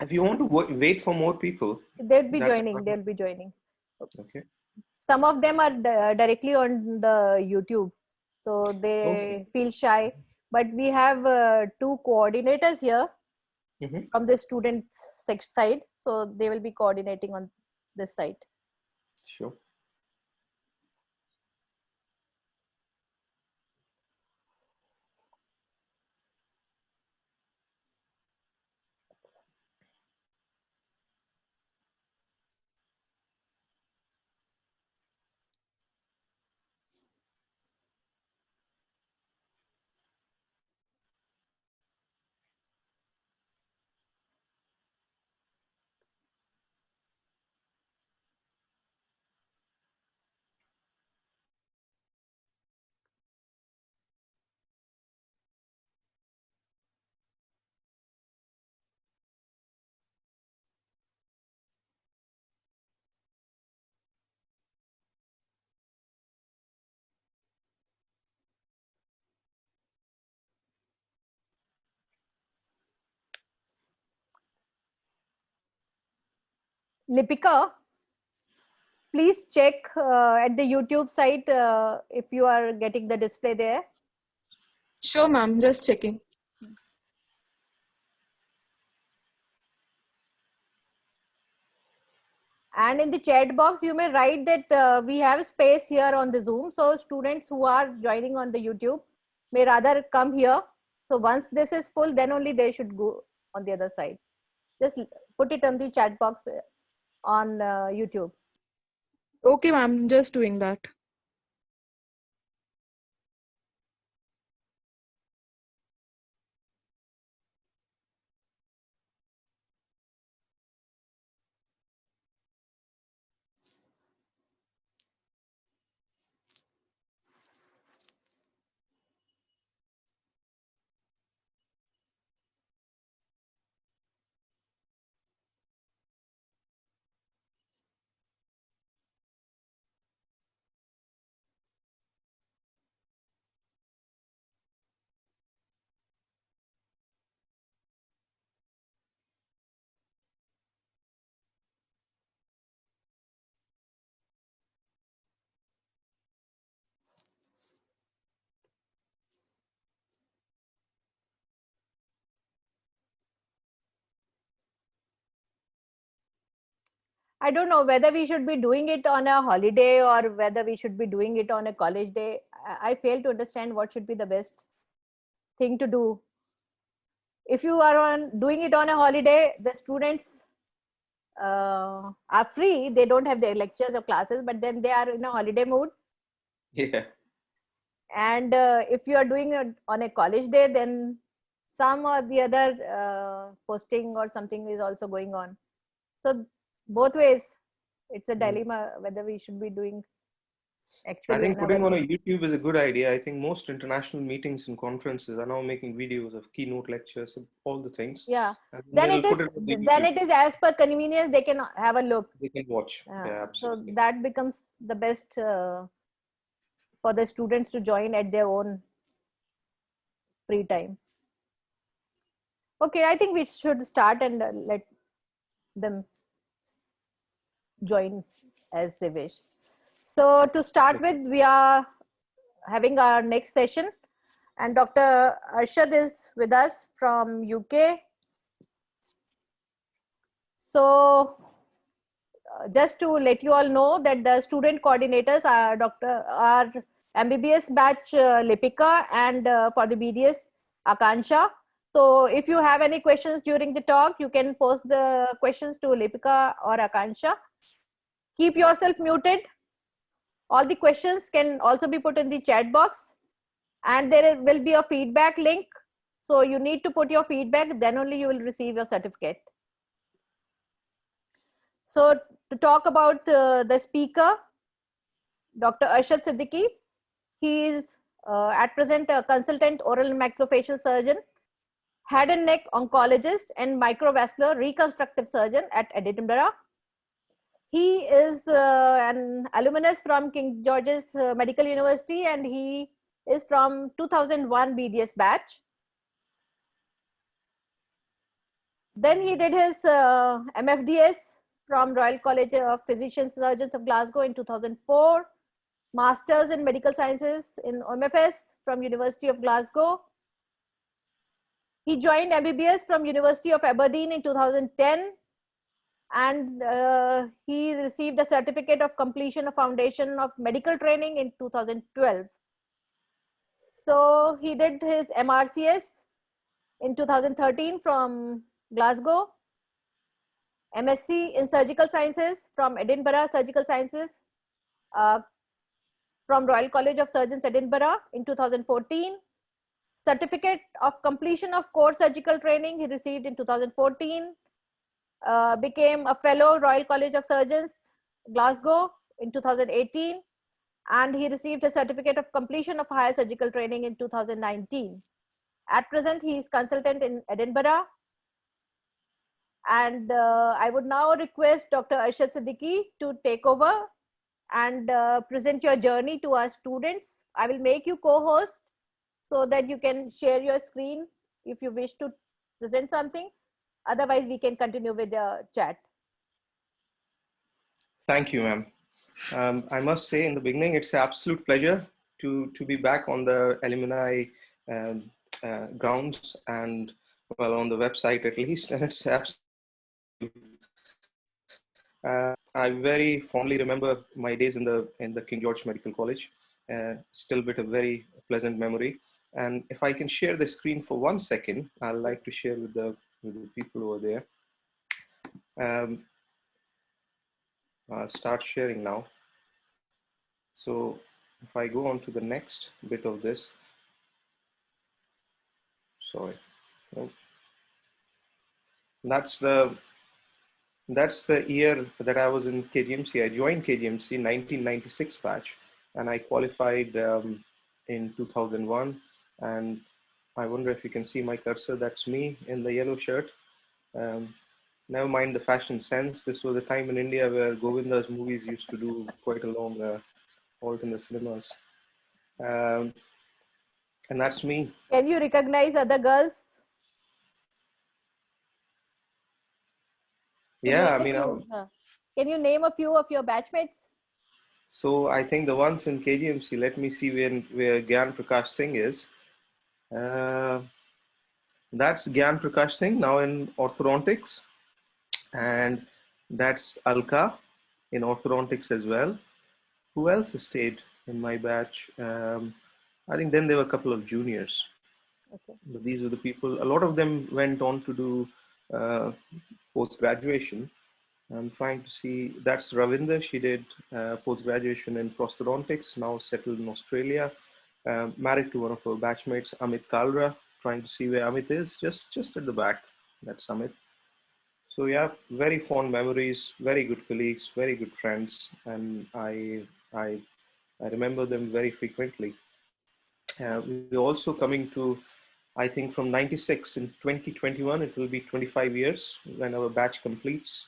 If you want to wait for more people, They'll be that's joining. fine. They'll be joining. Okay. Some of them are directly on the YouTube, so Okay. they feel shy. But we have two coordinators here Mm-hmm. from the students side, so they will be coordinating on this side. Sure. Lipika, please check at the YouTube site if you are getting the display there. Sure, ma'am. Just checking. And in the chat box, you may write that we have space here on the Zoom. So students who are joining on the YouTube may rather come here. So once this is full, then only they should go on the other side. Just put it on the chat box on YouTube. Okay, ma'am. Just doing that. I don't know whether we should be doing it on a holiday or whether we should be doing it on a college day. I fail to understand what should be the best thing to do. If you are doing it on a holiday, the students are free. They don't have their lectures or classes, but then they are in a holiday mood. Yeah. And if you are doing it on a college day, then some or the other posting or something is also going on. So both ways, it's a dilemma whether we should be doing I actually think on our putting on a YouTube is a good idea. I think most international meetings and conferences are now making videos of keynote lectures and all the things. yeah. And Then they'll it put is it on the then YouTube. it is as per convenience. They can have a look. They can watch. Yeah, So absolutely. that becomes the best for the students to join at their own free time. Okay, I think we should start and let them join as they wish. So to start with, we are having our next session, and Dr. Arshad is with us from UK. So just to let you all know that the student coordinators are MBBS batch Lipika and for the BDS Akansha. So if you have any questions during the talk, you can post the questions to Lipika or Akansha. Keep yourself muted. All the questions can also be put in the chat box, and there will be a feedback link. So you need to put your feedback, then only you will receive your certificate. So to talk about the speaker, Dr. Arshad Siddiqui, he is at present a consultant oral and maxillofacial surgeon, head and neck oncologist, and microvascular reconstructive surgeon at Edinburgh. He is an alumnus from King George's Medical University, and he is from 2001 BDS batch. Then he did his MFDS from Royal College of Physicians and Surgeons of Glasgow in 2004, Masters in Medical Sciences in OMFS from University of Glasgow. He joined MBBS from University of Aberdeen in 2010, and he received a certificate of completion of Foundation of Medical Training in 2012. So he did his MRCS in 2013 from Glasgow, MSc in Surgical Sciences from Edinburgh Surgical Sciences uh, from Royal College of Surgeons Edinburgh in 2014. Certificate of completion of core surgical training he received in 2014. Became a fellow Royal College of Surgeons Glasgow in 2018, and he received a certificate of completion of higher surgical training in 2019. At present, he is consultant in Edinburgh. And I would now request Dr. Arshad Siddiqui to take over and present your journey to our students. I will make you co-host so that you can share your screen if you wish to present something. Otherwise, we can continue with the chat. Thank you, ma'am. I must say in the beginning, it's an absolute pleasure to be back on the alumni grounds and, well, on the website at least. And it's absolutely, I very fondly remember my days in the King George Medical College. Still bit a very pleasant memory. And if I can share the screen for 1 second, I'd like to share with the people over there. I'll start sharing now. So if I go on to the next bit of this, sorry, oh, that's the year that I was in KGMC. I joined KGMC 1996 batch, and I qualified in 2001. And I wonder if you can see my cursor. That's me in the yellow shirt. Never mind the fashion sense. This was a time in India where Govinda's movies used to do quite a long halt in the cinemas. And that's me. Can you recognize other girls? Yeah, I mean, can you name a few of your batchmates? So I think the ones in KGMC, let me see where Gyan Prakash Singh is. That's Gyan Prakash Singh, now in orthodontics. And that's Alka in orthodontics as well. Who else stayed in my batch? I think then there were a couple of juniors. Okay. But these are the people. A lot of them went on to do post-graduation. I'm trying to see, that's Ravinder. She did post-graduation in prosthodontics, now settled in Australia. Married to one of her batchmates, Amit Kalra. Trying to see where Amit is, just at the back. That's Amit. So yeah, very fond memories, very good colleagues, very good friends, and I remember them very frequently. We're also coming to, I think from 96 in 2021, it will be 25 years when our batch completes.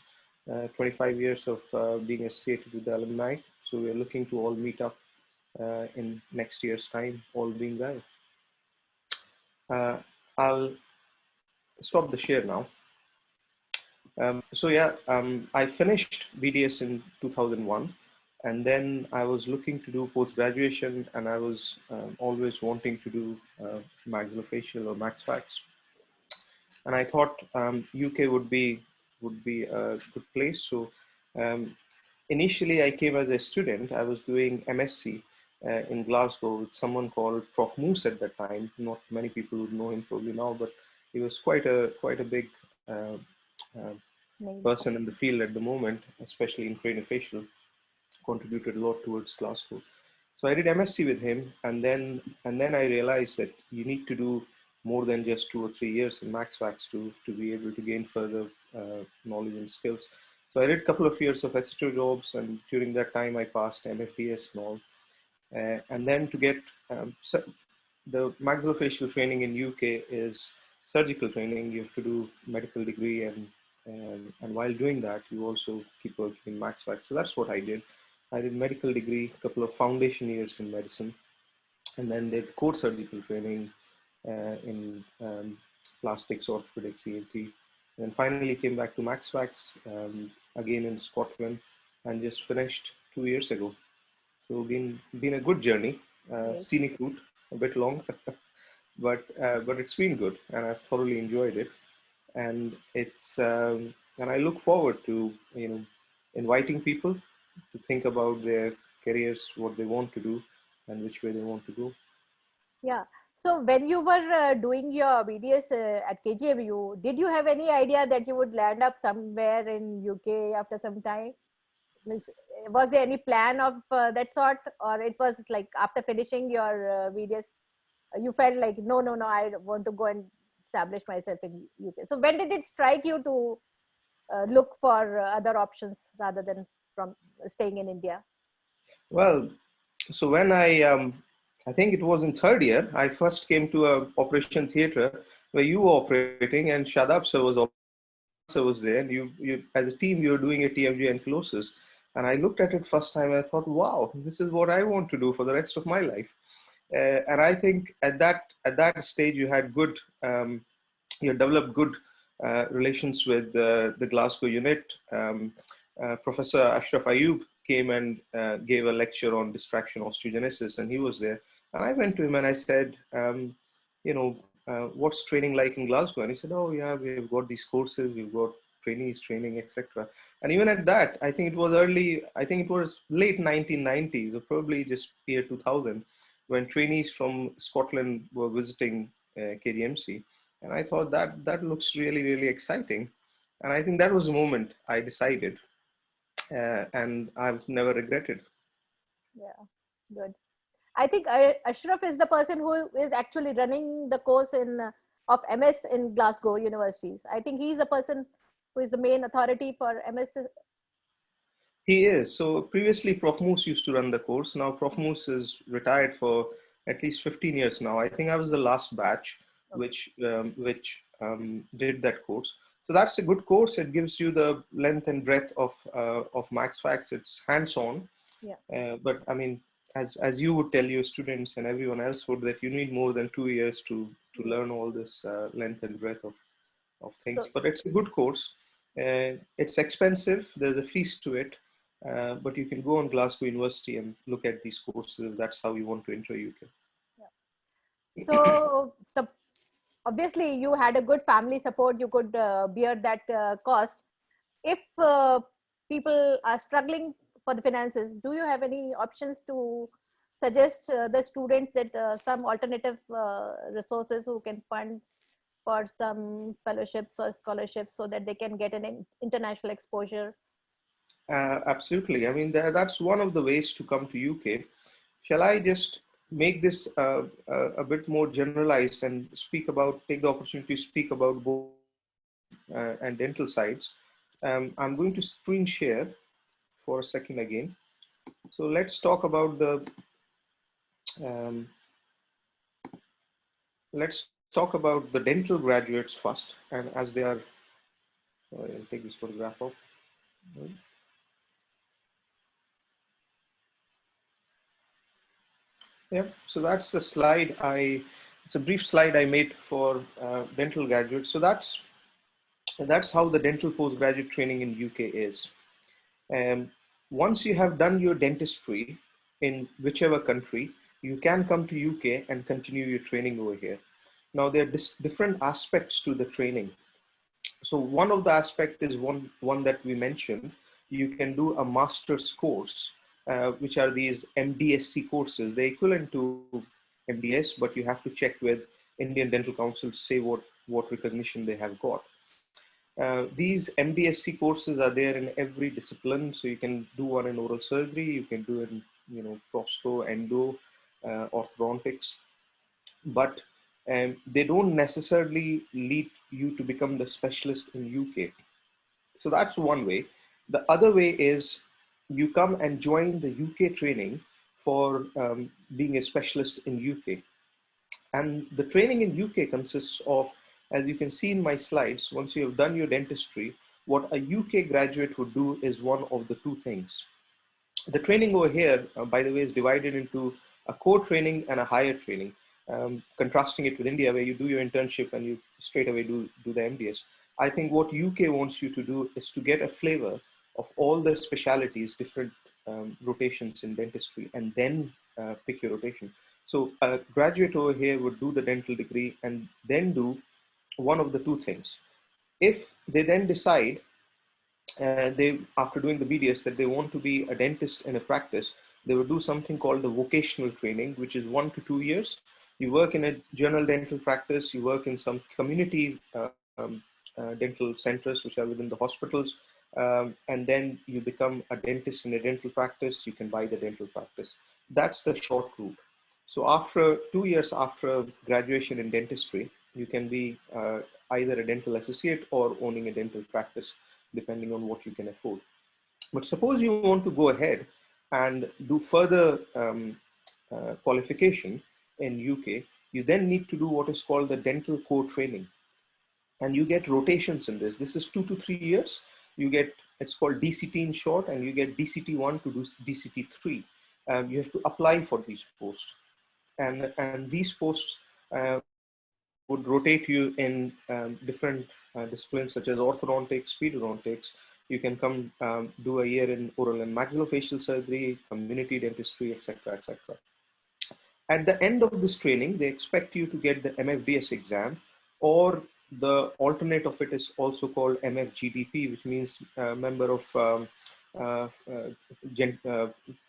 25 years of being associated with the alumni. So we're looking to all meet up in next year's time, all being well. I'll stop the share now. So yeah, I finished BDS in 2001, and then I was looking to do post-graduation, and I was always wanting to do maxillofacial or maxfax. And I thought UK would be a good place. So initially I came as a student. I was doing MSc in Glasgow with someone called Prof. Moose at that time. Not many people would know him probably now, but he was quite a big person in the field at the moment, especially in craniofacial. Contributed a lot towards Glasgow. So I did MSc with him, and then I realized that you need to do more than just 2 or 3 years in maxfax to be able to gain further knowledge and skills. So I did a couple of years of SHO jobs, and during that time I passed MFDS and all. And then to get the maxillofacial training in UK is surgical training. You have to do medical degree, and while doing that, you also keep working in maxfax. So that's what I did. I did medical degree, a couple of foundation years in medicine, and then did core surgical training in plastics, orthopedics, ENT. and finally came back to MaxFax again in Scotland, and just finished 2 years ago. So been a good journey, Great. scenic route, a bit long, but it's been good, and I've thoroughly enjoyed it. And and I look forward to inviting people to think about their careers, what they want to do, and which way they want to go. Yeah. So when you were doing your BDS at KGMU, did you have any idea that you would land up somewhere in UK after some time? Means, was there any plan of that sort, or it was like after finishing your BDS, you felt like no, I want to go and establish myself in UK. So when did it strike you to look for other options rather than from staying in India? Well, so when I think it was in third year, I first came to a operation theater where you were operating, and Shadab sir was there, and you as a team you were doing a TMG and closes. And I looked at it first time, and I thought, wow, this is what I want to do for the rest of my life. And I think at that stage you had good, you developed good relations with the Glasgow unit. Professor Ashraf Ayub came and gave a lecture on distraction osteogenesis, and he was there. And I went to him and I said, what's training like in Glasgow? And he said, oh yeah, we've got these courses, we've got trainees training, etc. And even at that, I think it was late 1990s, or probably just year 2000, when trainees from Scotland were visiting KDMC. And I thought that looks really, really exciting. And I think that was the moment I decided, and I've never regretted. Yeah, good. I think Ashraf is the person who is actually running the course in of MS in Glasgow universities. I think he's the person who is the main authority for MS. He is. So previously, Prof. Moose used to run the course. Now Prof. Moose is retired for at least 15 years now. I think I was the last batch which did that course. So that's a good course. It gives you the length and breadth of MaxFax. It's hands-on. Yeah. But I mean, as you would tell your students and everyone else would, that you need more than 2 years to learn all this length and breadth of things. So, But it's a good course. It's expensive. There's a fees to it. But you can go on Glasgow University and look at these courses if that's how you want to enter UK. yeah. So obviously you had a good family support. You could bear that cost. If people are struggling for the finances, do you have any options to suggest the students that some alternative resources who can fund for some fellowships or scholarships so that they can get an international exposure? Absolutely. I mean, that's one of the ways to come to UK. Shall I just make this a bit more generalized and take the opportunity to speak about both and dental sides? I'm going to screen share for a second again. So let's talk about um, the dental graduates first, and as they are, I'll take this photograph off. Yeah, so that's the slide it's a brief slide I made for dental graduates. So that's how the dental postgraduate training in UK is. Once you have done your dentistry in whichever country, you can come to UK and continue your training over here. Now there are different aspects to the training. So one of the aspect is one that we mentioned. You can do a master's course, which are these MDSC courses. They're equivalent to MDS, but you have to check with Indian Dental Council to say what recognition they have got. These MDSC courses are there in every discipline. So you can do one in oral surgery, you can do it in prosto, endo, orthodontics, but they don't necessarily lead you to become the specialist in UK. So that's one way. The other way is you come and join the UK training for being a specialist in UK. And the training in UK consists of, as you can see in my slides, once you have done your dentistry, what a UK graduate would do is one of the two things. The training over here, by the way, is divided into a core training and a higher training. Contrasting it with India, where you do your internship and you straight away do the MDS. I think what UK wants you to do is to get a flavor of all the specialities, different rotations in dentistry, and then pick your rotation. So a graduate over here would do the dental degree and then do one of the two things. If they then decide they after doing the BDS that they want to be a dentist in a practice, they will do something called the vocational training, which is 1 to 2 years. You work in a general dental practice, you work in some community dental centers which are within the hospitals, and then you become a dentist in a dental practice. You can buy the dental practice. That's the short route. So after 2 years after graduation in dentistry, you can be either a dental associate or owning a dental practice, depending on what you can afford. But suppose you want to go ahead and do further qualification in UK, you then need to do what is called the dental core training. And you get rotations in this. This is 2 to 3 years. You get, it's called DCT in short, and you get DCT1 to do DCT3. You have to apply for these posts. And these posts would rotate you in different disciplines such as orthodontics, pedodontics. You can come do a year in oral and maxillofacial surgery, community dentistry, etc., etc. At the end of this training, they expect you to get the MFDS exam, or the alternate of it is also called MFGDP, which means member of uh, uh,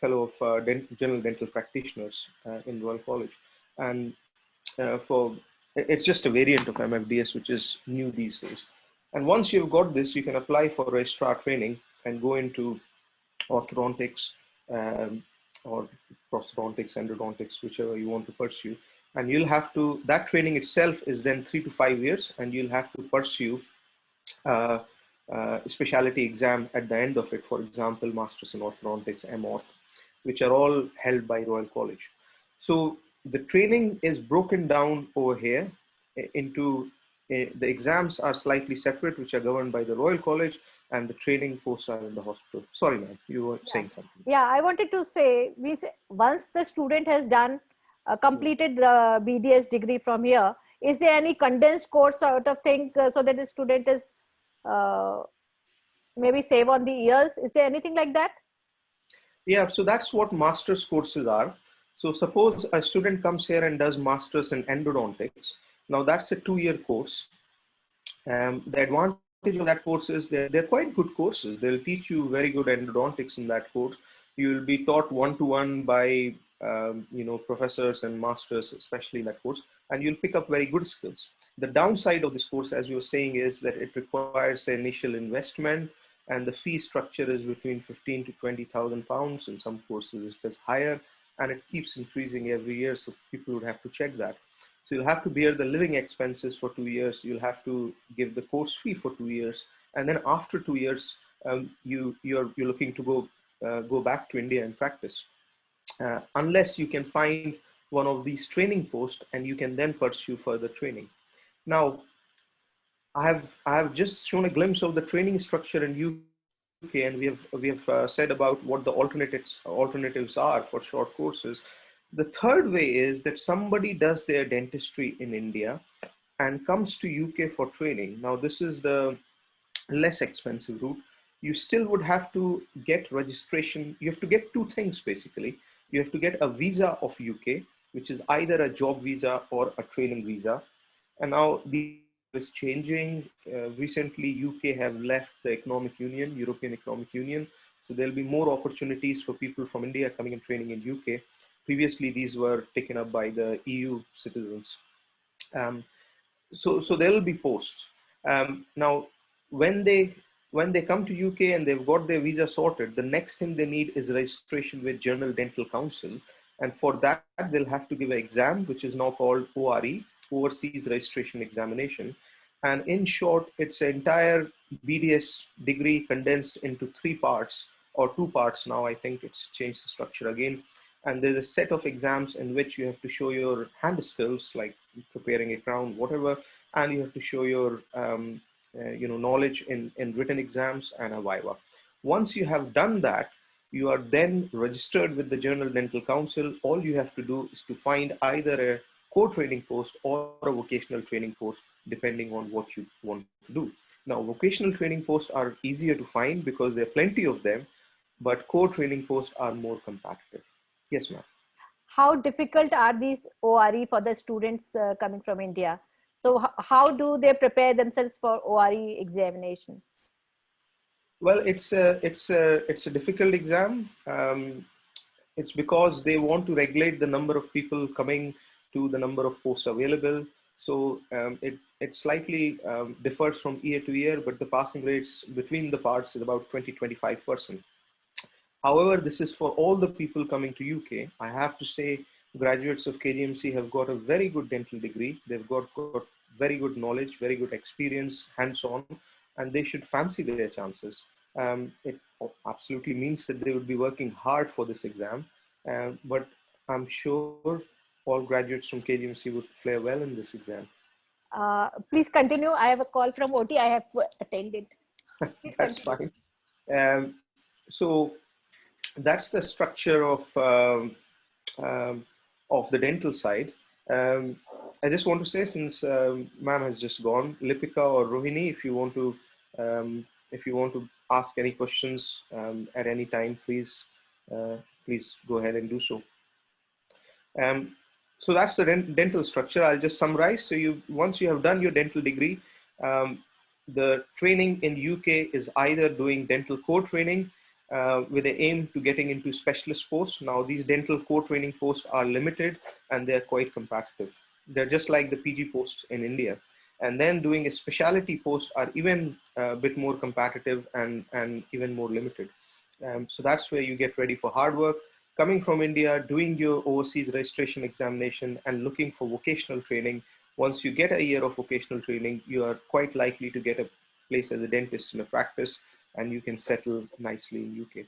fellow of general dental practitioners in Royal College. And for it's just a variant of MFDS, which is new these days. And once you've got this, you can apply for registrar training and go into orthodontics um, or prosthodontics, endodontics, whichever you want to pursue. And you'll have to, that training itself is then 3 to 5 years, and you'll have to pursue uh, specialty exam at the end of it. For example, Masters in Orthodontics, MORTH, which are all held by Royal College. So the training is broken down over here into the exams are slightly separate, which are governed by the Royal College, and the training posts are in the hospital. Sorry, ma'am, you were saying something. Yeah, I wanted to say, once the student has done completed the BDS degree from here, is there any condensed course sort of thing so that the student is uh, maybe save on the years? Is there anything like that? Yeah, so that's what master's courses are. So suppose a student comes here and does master's in endodontics. Now that's a 2-year course. The advantage of that course is they're quite good courses. They'll teach you very good endodontics in that course. You will be taught one-to-one by professors and masters, especially in that course, and you'll pick up very good skills. The downside of this course, as you were saying, is that it requires an initial investment, and the fee structure is between 15 to 20,000 pounds. In some courses, it is higher, and it keeps increasing every year. So people would have to check that. So you'll have to bear the living expenses for 2 years. You'll have to give the course fee for 2 years, and then after 2 years, you're looking to go back to India and practice, unless you can find one of these training posts, and you can then pursue further training. Now, I have just shown a glimpse of the training structure in UK, and we have said about what the alternatives are for short courses. The third way is that somebody does their dentistry in India and comes to UK for training. Now, this is the less expensive route. You still would have to get registration. You have to get two things basically. You have to get a visa of UK, which is either a job visa or a training visa. And now the is changing. Recently, UK have left the Economic Union, European Economic Union. So there'll be more opportunities for people from India coming and training in UK. Previously, these were taken up by the EU citizens. So there will be posts. Now, when they come to UK and they've got their visa sorted, the next thing they need is registration with General Dental Council. And for that, they'll have to give an exam, which is now called ORE, Overseas Registration Examination. And in short, it's an entire BDS degree condensed into 3 parts, or 2 parts now. I think it's changed the structure again. And there's a set of exams in which you have to show your hand skills, like preparing a crown, whatever, and you have to show your knowledge in written exams and a viva. Once you have done that, you are then registered with the General Dental Council. All you have to do is to find either a core training post or a vocational training post, depending on what you want to do. Now, vocational training posts are easier to find because there are plenty of them, but core training posts are more competitive. Yes, ma'am. How difficult are these ORE for the students coming from India? So how do they prepare themselves for ORE examinations? Well, it's a difficult exam. It's because they want to regulate the number of people coming to the number of posts available. So it slightly differs from year to year, but the passing rates between the parts is about 20-25%. However, this is for all the people coming to UK. I have to say, graduates of KGMC have got a very good dental degree. They've got very good knowledge, very good experience, hands-on, and they should fancy their chances. It absolutely means that they would be working hard for this exam, but I'm sure all graduates from KGMC would fare well in this exam. Please continue. I have a call from OT. I have to attend it. Please That's continue. fine. So that's the structure of the dental side. Um, I just want to say, since ma'am has just gone, Lipika or Rohini, if you want to ask any questions at any time, please go ahead and do so. Um, so that's the dental structure. I'll just summarize. So once you have done your dental degree, um, the training in UK is either doing dental core training with the aim to getting into specialist posts. Now, these dental core training posts are limited and they're quite competitive. They're just like the PG posts in India. And then doing a specialty post are even a bit more competitive and even more limited. So that's where you get ready for hard work. Coming from India, doing your overseas registration examination and looking for vocational training. Once you get a year of vocational training, you are quite likely to get a place as a dentist in a practice, and you can settle nicely in UK.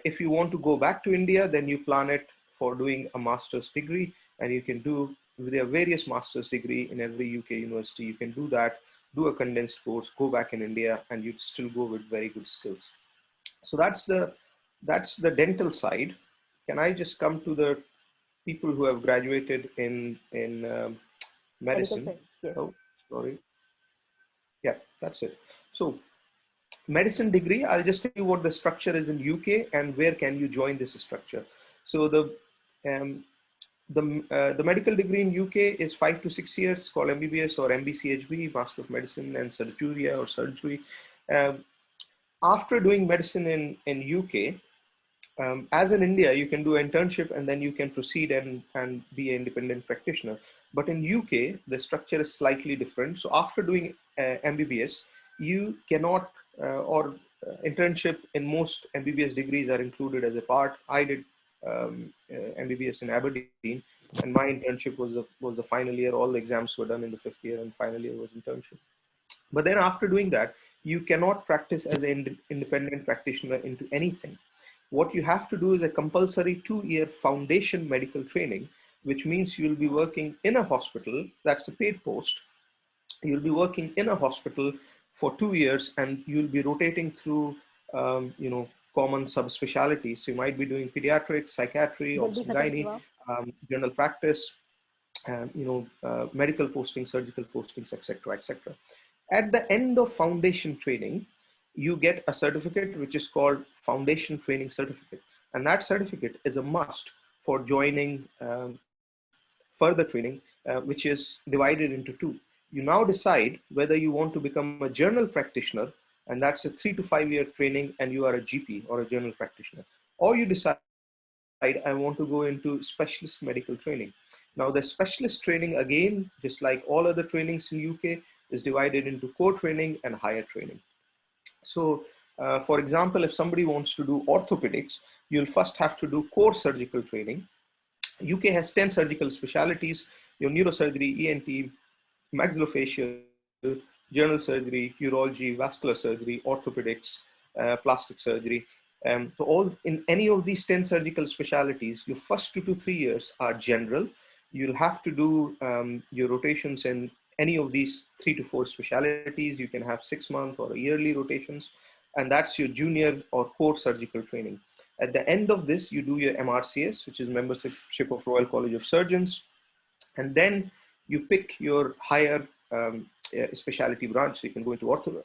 If you want to go back to India, then you plan it for doing a master's degree, and you can do, there are various master's degree in every UK university. You can do that, do a condensed course, go back in India, and you'd still go with very good skills. So that's the dental side. Can I just come to the people who have graduated in Medical medicine? science. Yes. Oh, sorry. Yeah, that's it. So medicine degree, I'll just tell you what the structure is in UK and where can you join this structure. So um, the medical degree in UK is 5 to 6 years, called MBBS or MBCHB, Master of Medicine and Surgery or Surgery. Um, After doing medicine in UK, as in India, you can do internship and then you can proceed and be an independent practitioner. But in UK, the structure is slightly different. So after doing MBBS, you cannot, or internship in most MBBS degrees are included as a part. I did MBBS in Aberdeen, and my internship was the final year. All the exams were done in the 5th year, and final year was internship. But then after doing that, you cannot practice as an independent practitioner into anything. What you have to do is a compulsory 2-year foundation medical training, which means you'll be working in a hospital. That's a paid post. You'll be working in a hospital for 2 years and you'll be rotating through, common subspecialties. So you might be doing pediatrics, psychiatry, जल्दी obs and खत्म gynae, करो आप. general practice, medical posting, surgical postings, etc., etc. At the end of foundation training, you get a certificate which is called Foundation Training Certificate, and that certificate is a must for joining further training, which is divided into two. You now decide whether you want to become a general practitioner, and that's a 3 to 5 year training, and you are a GP or a general practitioner, or you decide I want to go into specialist medical training. Now, the specialist training, again, just like all other trainings in UK, is divided into core training and higher training. So, for example, if somebody wants to do orthopedics, you'll first have to do core surgical training. UK has 10 surgical specialties: your neurosurgery, ENT, maxillofacial, general surgery, urology, vascular surgery, orthopedics, plastic surgery. So all in any of these 10 surgical specialties, your first 2 to 3 years are general. You'll have to do your rotations in any of these 3 to 4 specialties. You can have 6-month or yearly rotations, and that's your junior or core surgical training. At the end of this, you do your MRCS, which is Membership of Royal College of Surgeons, and then you pick your higher specialty branch. So you can go into ortho,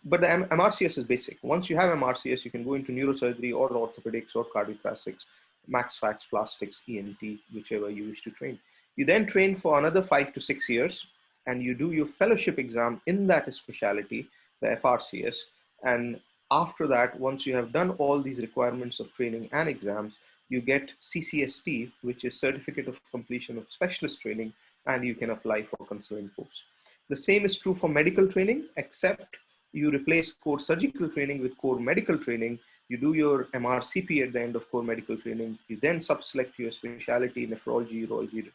but the MRCS is basic. Once you have MRCS, you can go into neurosurgery or orthopedics or cardiothoracics, max facs, plastics, ENT, whichever you wish to train. You then train for another 5 to 6 years, and you do your fellowship exam in that specialty, the FRCS. And after that, once you have done all these requirements of training and exams, you get CCST, which is Certificate of Completion of Specialist Training, and you can apply for consultant posts. The same is true for medical training, except you replace core surgical training with core medical training. You do your MRCP at the end of core medical training. You then select your specialty, nephrology, urology,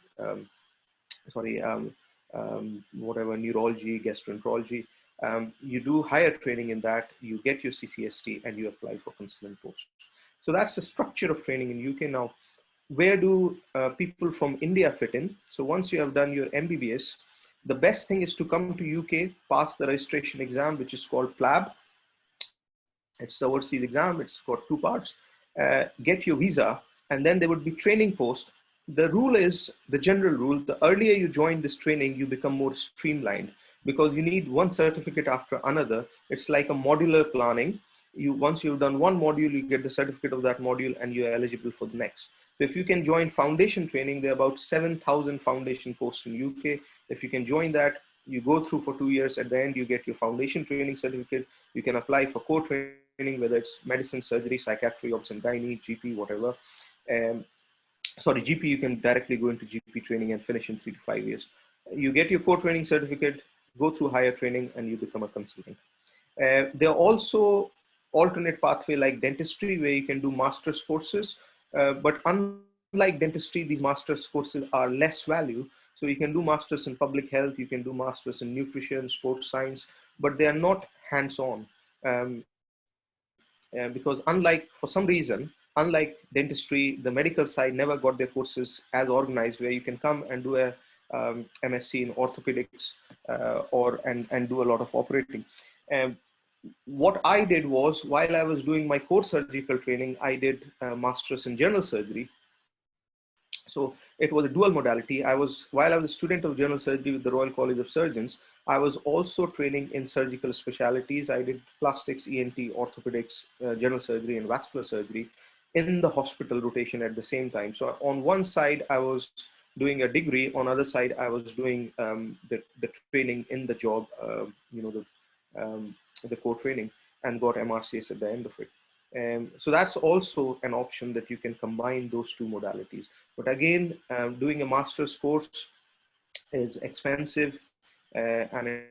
whatever, neurology, gastroenterology. You do higher training in that, you get your CCST, and you apply for consultant posts. So that's the structure of training in UK. Now, where do people from India fit in? So once you have done your MBBS, the best thing is to come to UK, pass the registration exam, which is called PLAB. It's the overseas exam. It's got 2 parts. Get your visa, and then there would be training post. The rule is, the general rule, the earlier you join this training, you become more streamlined, because you need one certificate after another. It's like a modular planning. Once you've done one module, you get the certificate of that module, and you're eligible for the next. So if you can join foundation training, there are about 7,000 foundation posts in UK. If you can join that, you go through for 2 years. At the end, you get your foundation training certificate. You can apply for core training, whether it's medicine, surgery, psychiatry, obs and gynae, GP, whatever. GP, you can directly go into GP training and finish in 3 to 5 years. You get your core training certificate, go through higher training, and you become a consultant. There are also alternate pathway like dentistry, where you can do master's courses. But unlike dentistry, these master's courses are less value. So you can do masters in public health, you can do masters in nutrition, sports science, but they are not hands-on. Because for some reason, unlike dentistry, the medical side never got their courses as organized, where you can come and do a MSc in orthopedics and do a lot of operating. What I did was, while I was doing my core surgical training, I did a master's in general surgery. So it was a dual modality. While I was a student of general surgery with the Royal College of Surgeons, I was also training in surgical specialties. I did plastics, ENT, orthopedics, general surgery, and vascular surgery in the hospital rotation at the same time. So on one side, I was doing a degree. On the other side, I was doing the training in the job, the core training, and got MRCS at the end of it. So that's also an option, that you can combine those 2 modalities. But again, doing a master's course is expensive and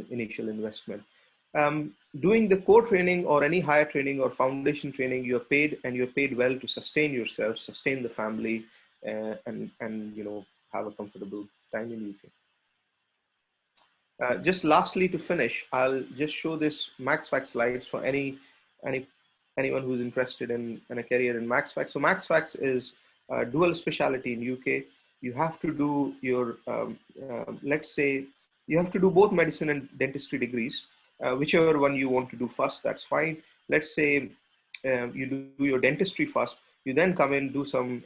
initial investment. Doing the core training or any higher training or foundation training, you're paid, and you're paid well to sustain yourself, sustain the family, and have a comfortable time in UK. Just lastly, to finish, I'll just show this MaxFax slides for anyone who's interested in a career in MaxFax. So MaxFax is a dual specialty in UK. You have to do your, let's say, you have to do both medicine and dentistry degrees. Whichever one you want to do first, that's fine. Let's say you do your dentistry first. You then come in, do some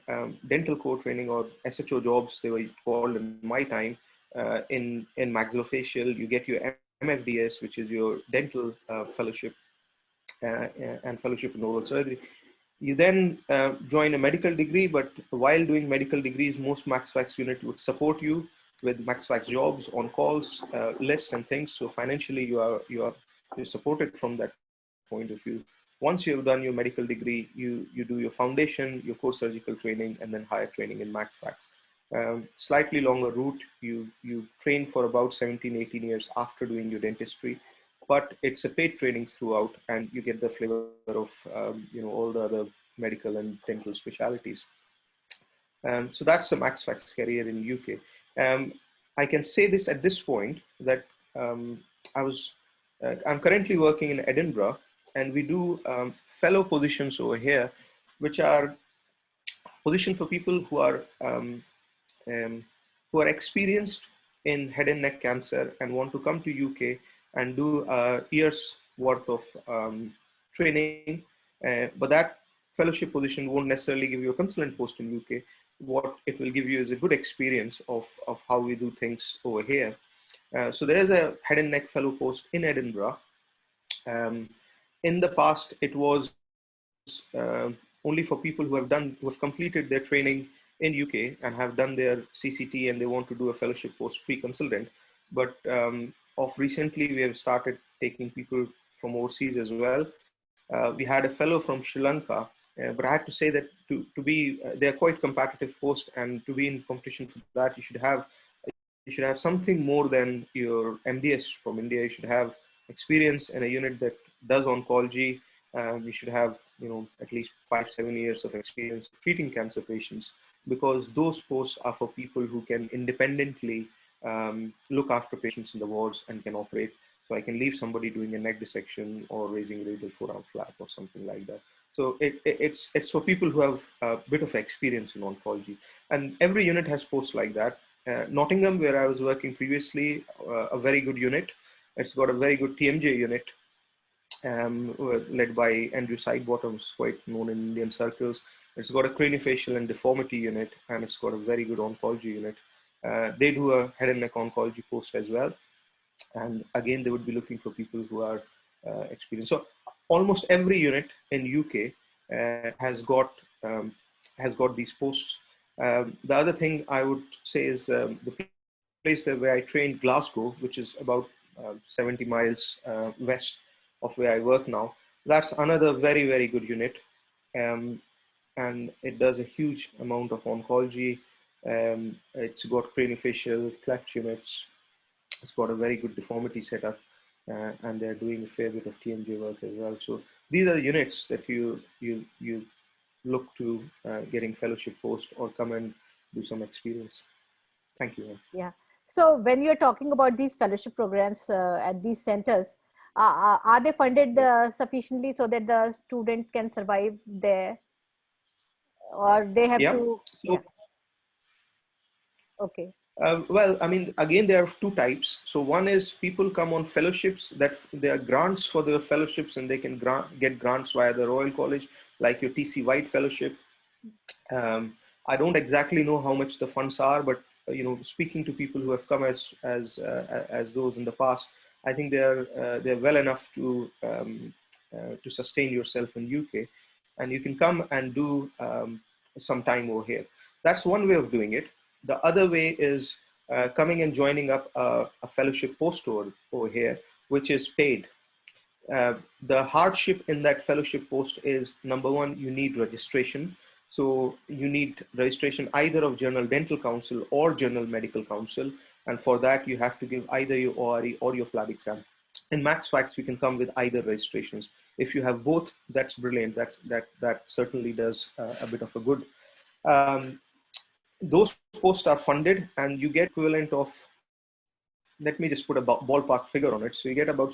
dental core training, or SHO jobs, they were called in my time, in maxillofacial. You get your MFDS, which is your dental fellowship, and fellowship in oral surgery. You then join a medical degree, but while doing medical degrees, most MaxFax unit would support you with MaxFax jobs, on calls, lists and things. So financially, you're supported from that point of view. Once you've done your medical degree, you do your foundation, your core surgical training, and then higher training in MaxFax. Slightly longer route. You train for about 17, 18 years after doing your dentistry, but it's a paid training throughout, and you get the flavor of all the other medical and dental specialties. So that's the MaxFax career in UK. I can say this at this point, that I'm currently working in Edinburgh, and we do fellow positions over here, which are positions for people who are experienced in head and neck cancer and want to come to UK and do a year's worth of training. But that fellowship position won't necessarily give you a consultant post in UK. What it will give you is a good experience of how we do things over here. So there's a head and neck fellow post in Edinburgh. Um, in the past, it was only for people who have completed their training in UK and have done their CCT and they want to do a fellowship post pre-consultant. But of recently, we have started taking people from overseas as well. We had a fellow from Sri Lanka, but I had to say that to be they are quite competitive post, and to be in competition for that, you should have something more than your MDS from India. You should have experience in a unit that does oncology. You should have, at least 5-7 years of experience treating cancer patients, because those posts are for people who can independently look after patients in the wards and can operate. So I can leave somebody doing a neck dissection or raising a radial forearm flap or something like that. So it's for people who have a bit of experience in oncology, and every unit has posts like that. Nottingham, where I was working previously, a very good unit. It's got a very good TMJ unit, led by Andrew Sidebottom, who's quite known in Indian circles. It's got a craniofacial and deformity unit, and it's got a very good oncology unit. They do a head and neck oncology post as well. And again, they would be looking for people who are experienced. So almost every unit in UK has got these posts. The other thing I would say is the place where I trained, Glasgow, which is about 70 miles west of where I work now. That's another very, very good unit. Um, and it does a huge amount of oncology. It's got craniofacial cleft units. It's got a very good deformity setup, and they're doing a fair bit of TMJ work as well. So these are the units that you look to getting fellowship post or come and do some experience. Thank you, ma'am. Yeah. So when you're talking about these fellowship programs at these centers, are they funded sufficiently so that the student can survive there, or they have Yeah. to? So Yeah. Okay. well, I mean, again, there are two types. So one is people come on fellowships, that there are grants for their fellowships, and they can get grants via the Royal College, like your TC White Fellowship. I don't exactly know how much the funds are, but speaking to people who have come as those in the past, I think they're well enough to sustain yourself in UK, and you can come and do some time over here. That's one way of doing it. The other way is coming and joining up a fellowship post over here, which is paid. The hardship in that fellowship post is, number one, you need registration. So you need registration either of General Dental Council or General Medical Council. And for that, you have to give either your ORE or your PLAB exam. In Max Facts, you can come with either registrations. If you have both, that's brilliant. That certainly does a bit of a good. Those posts are funded, and you get equivalent of, let me just put a ballpark figure on it. So you get about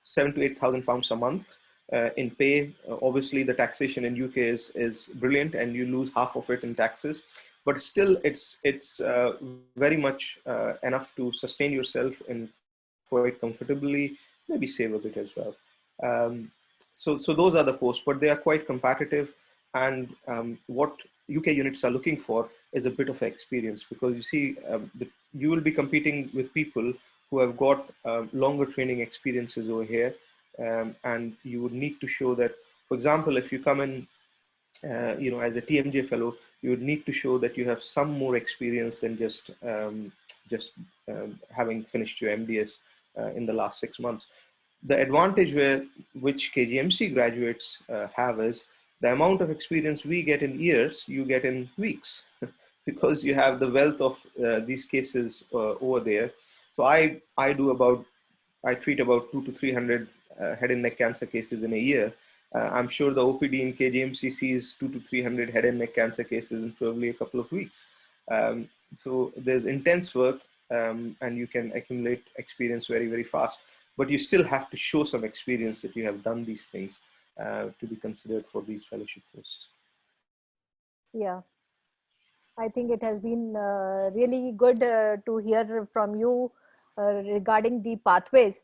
7,000 to 8,000 pounds a month in pay. Obviously, the taxation in UK is brilliant, and you lose half of it in taxes. But still, it's very much enough to sustain yourself in quite comfortably, maybe save a bit as well. Um, so those are the posts, but they are quite competitive. And what UK units are looking for is a bit of experience, because you see, you will be competing with people who have got longer training experiences over here, and you would need to show that. For example, if you come in, as a TMJ fellow, you would need to show that you have some more experience than just having finished your MDS in the last 6 months. The advantage which KGMC graduates have is the amount of experience we get in years, you get in weeks, because you have the wealth of these cases over there. So I treat about 200 to 300 head and neck cancer cases in a year. I'm sure the OPD in KGMC sees 200 to 300 head and neck cancer cases in probably a couple of weeks. So there's intense work, and you can accumulate experience very, very fast. But you still have to show some experience that you have done these things to be considered for these fellowship posts. Yeah. I think it has been really good to hear from you regarding the pathways.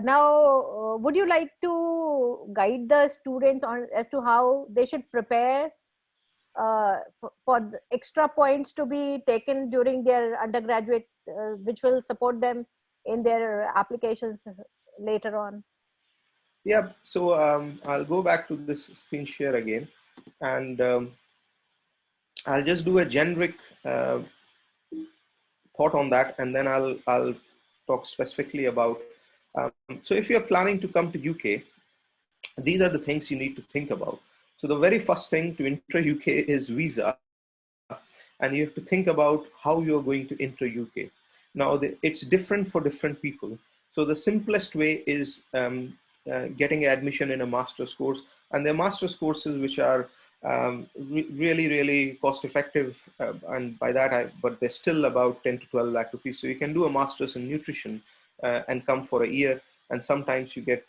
Now, would you like to guide the students on as to how they should prepare for the extra points to be taken during their undergraduate, which will support them in their applications later on. Yeah, so I'll go back to this screen share again, and I'll just do a generic thought on that, and then I'll talk specifically about. So if you're planning to come to UK, these are the things you need to think about. So the very first thing to enter UK is visa, and you have to think about how you're going to enter UK. Now, it's different for different people. So the simplest way is getting admission in a master's course, and there are master's courses which are really, really cost effective, and by that, but they're still about 10 to 12 lakh rupees. So you can do a master's in nutrition and come for a year, and sometimes you get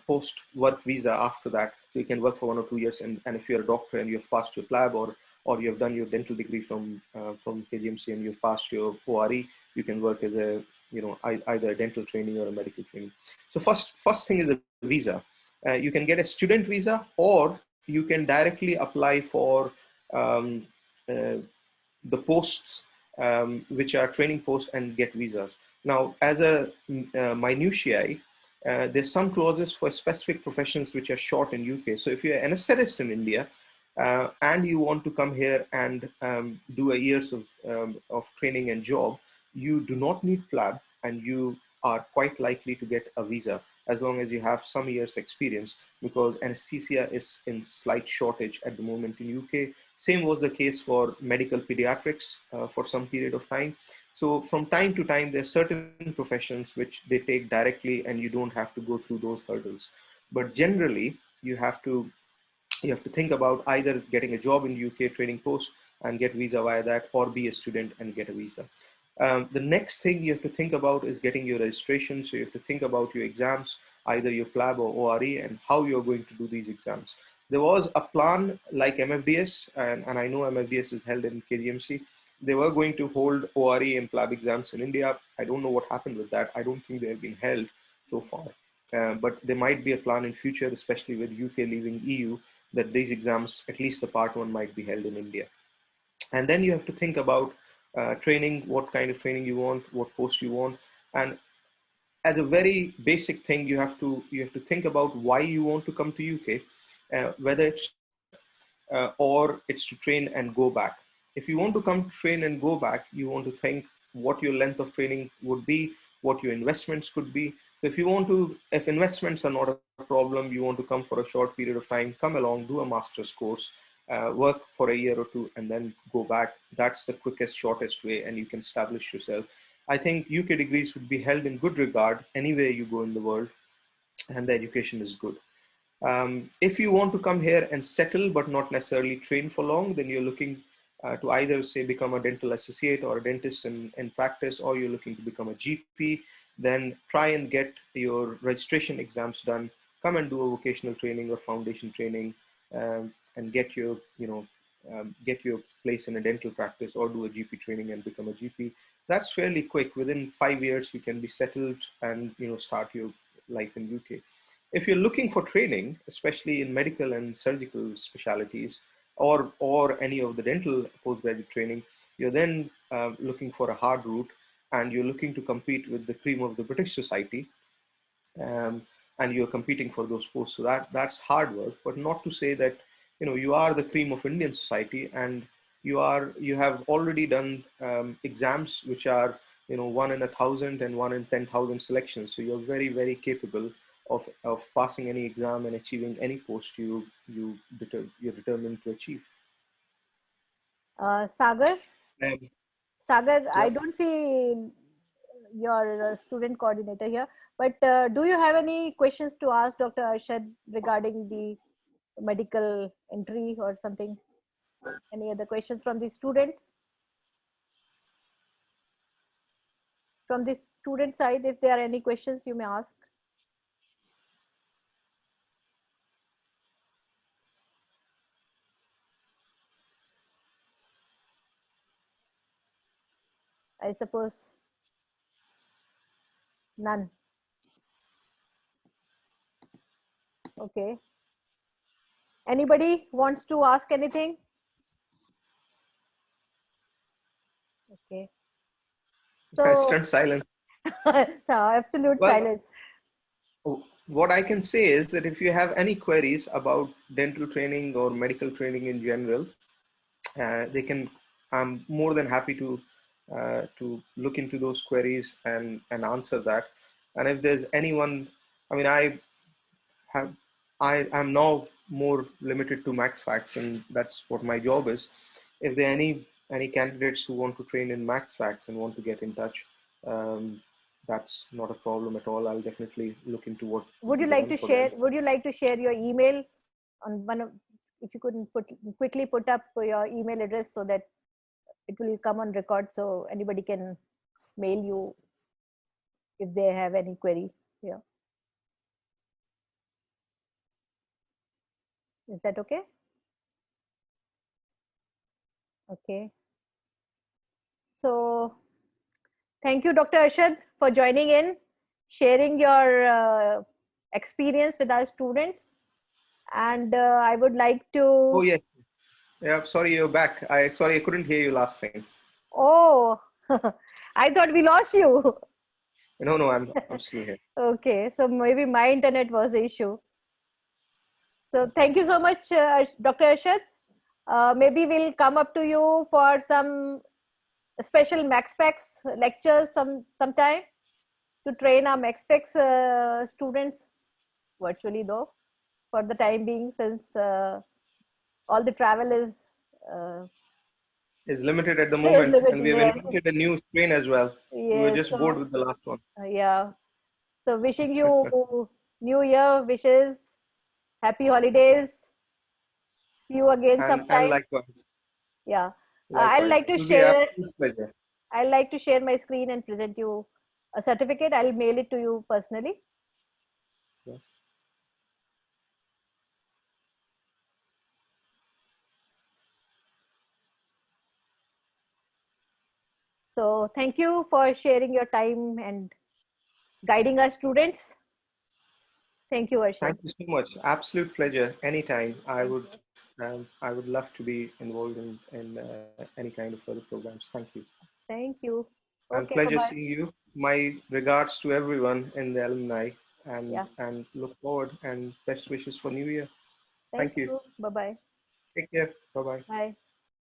post work visa after that, so you can work for 1 or 2 years. And if you're a doctor and you've passed your lab, or you've done your dental degree from KGMC and you've passed your ORE, you can work as a, either a dental trainee or a medical trainee. So first thing is a visa. You can get a student visa, or you can directly apply for um, uh, the posts, which are training posts, and get visas. Now, as a minutiae, there's some clauses for specific professions which are short in UK. So if you're an anesthetist in India, and you want to come here and do a years of training and job, you do not need PLAB, and you are quite likely to get a visa as long as you have some years experience, because anesthesia is in slight shortage at the moment in UK. Same was the case for medical pediatrics for some period of time. So from time to time, there are certain professions which they take directly, and you don't have to go through those hurdles. But generally, you have to think about either getting a job in UK, training post, and get visa via that, or be a student and get a visa. The next thing you have to think about is getting your registration. So you have to think about your exams, either your PLAB or ORE, and how you're going to do these exams. There was a plan like MFDS, and I know MFDS is held in KGMC. They were going to hold ORE and PLAB exams in India. I don't know what happened with that. I don't think they have been held so far. But there might be a plan in future, especially with UK leaving EU, that these exams, at least the part one, might be held in India. And then you have to think about training, what kind of training you want, what post you want. And as a very basic thing, you have to think about why you want to come to UK, whether it's or it's to train and go back. If you want to come to train and go back, you want to think what your length of training would be, what your investments could be. So if investments are not a problem, you want to come for a short period of time, come along, do a master's course, work for a year or two, and then go back. That's the quickest, shortest way, and you can establish yourself. I think UK degrees would be held in good regard anywhere you go in the world, and the education is good. If you want to come here and settle but not necessarily train for long, then you're looking to either say become a dental associate or a dentist in practice, or you're looking to become a GP. Then try and get your registration exams done. Come and do a vocational training or foundation training, and get your place in a dental practice, or do a GP training and become a GP. That's fairly quick. Within 5 years, you can be settled and start your life in UK. If you're looking for training, especially in medical and surgical specialties, or any of the dental postgraduate training, you're then looking for a hard route, and you're looking to compete with the cream of the British society, um, and you're competing for those posts. So that's hard work, but not to say that you are the cream of Indian society, and you have already done exams which are 1 in 1,000 and 1 in 10,000 selections. So you're very, very capable of passing any exam and achieving any post you're determined to achieve. Sagar, Um, Sagar, I yeah. don't see your student coordinator here, but do you have any questions to ask Dr. Arshad regarding the medical entry or something? Any other questions from the students? From the student side, if there are any questions, you may ask. I suppose none. Okay. Anybody wants to ask anything? Okay. So Stunned silence. Absolute Well, silence. what I can say is that if you have any queries about dental training or medical training in general, they can. I'm more than happy to look into those queries and answer that. And if there's anyone, I mean, have I am now more limited to max facts, and that's what my job is. If there are any candidates who want to train in max facts and want to get in touch, um, that's not a problem at all. I'll definitely look into what Would can you be like done to for share? them. Would you like to share your email on one of? If you couldn't quickly put up your email address so that it will come on record, so anybody can mail you if they have any query. Yeah, is that okay? Okay. So thank you, Dr. Arshad, for joining in, sharing your experience with our students. And I would like Oh to. yes, yeah. Sorry, you're back. I couldn't hear you last thing. Oh, I thought we lost you. No, no, I'm still here. Okay, so maybe my internet was the issue. So thank you so much, Dr. Arshad. Maybe we'll come up to you for some special MaxPax lectures sometime to train our MaxPax students virtually, though, for the time being, since all the travel uh, Is limited at the is moment, and limited. we have Yes, invented a new strain as well. We were yes. just bored So with the last one. yeah. So wishing you New Year wishes, happy holidays. See you again And sometime. likewise, Yeah. I'd likewise, like it to will be an share. absolute pleasure. I'd like to share my screen and present you a certificate. I'll mail it to you personally. Yeah. So thank you for sharing your time and guiding our students. Thank you, Arshad. Thank you so much. Absolute pleasure. Anytime. Thank you. I would love to be involved in any kind of further programs. Thank you. Thank you. And Okay, pleasure bye-bye. seeing you. My regards to everyone in the alumni, Yeah. and look forward and best wishes for New Year. Thank Thank you. you. Bye-bye. Take care. Bye bye. Bye.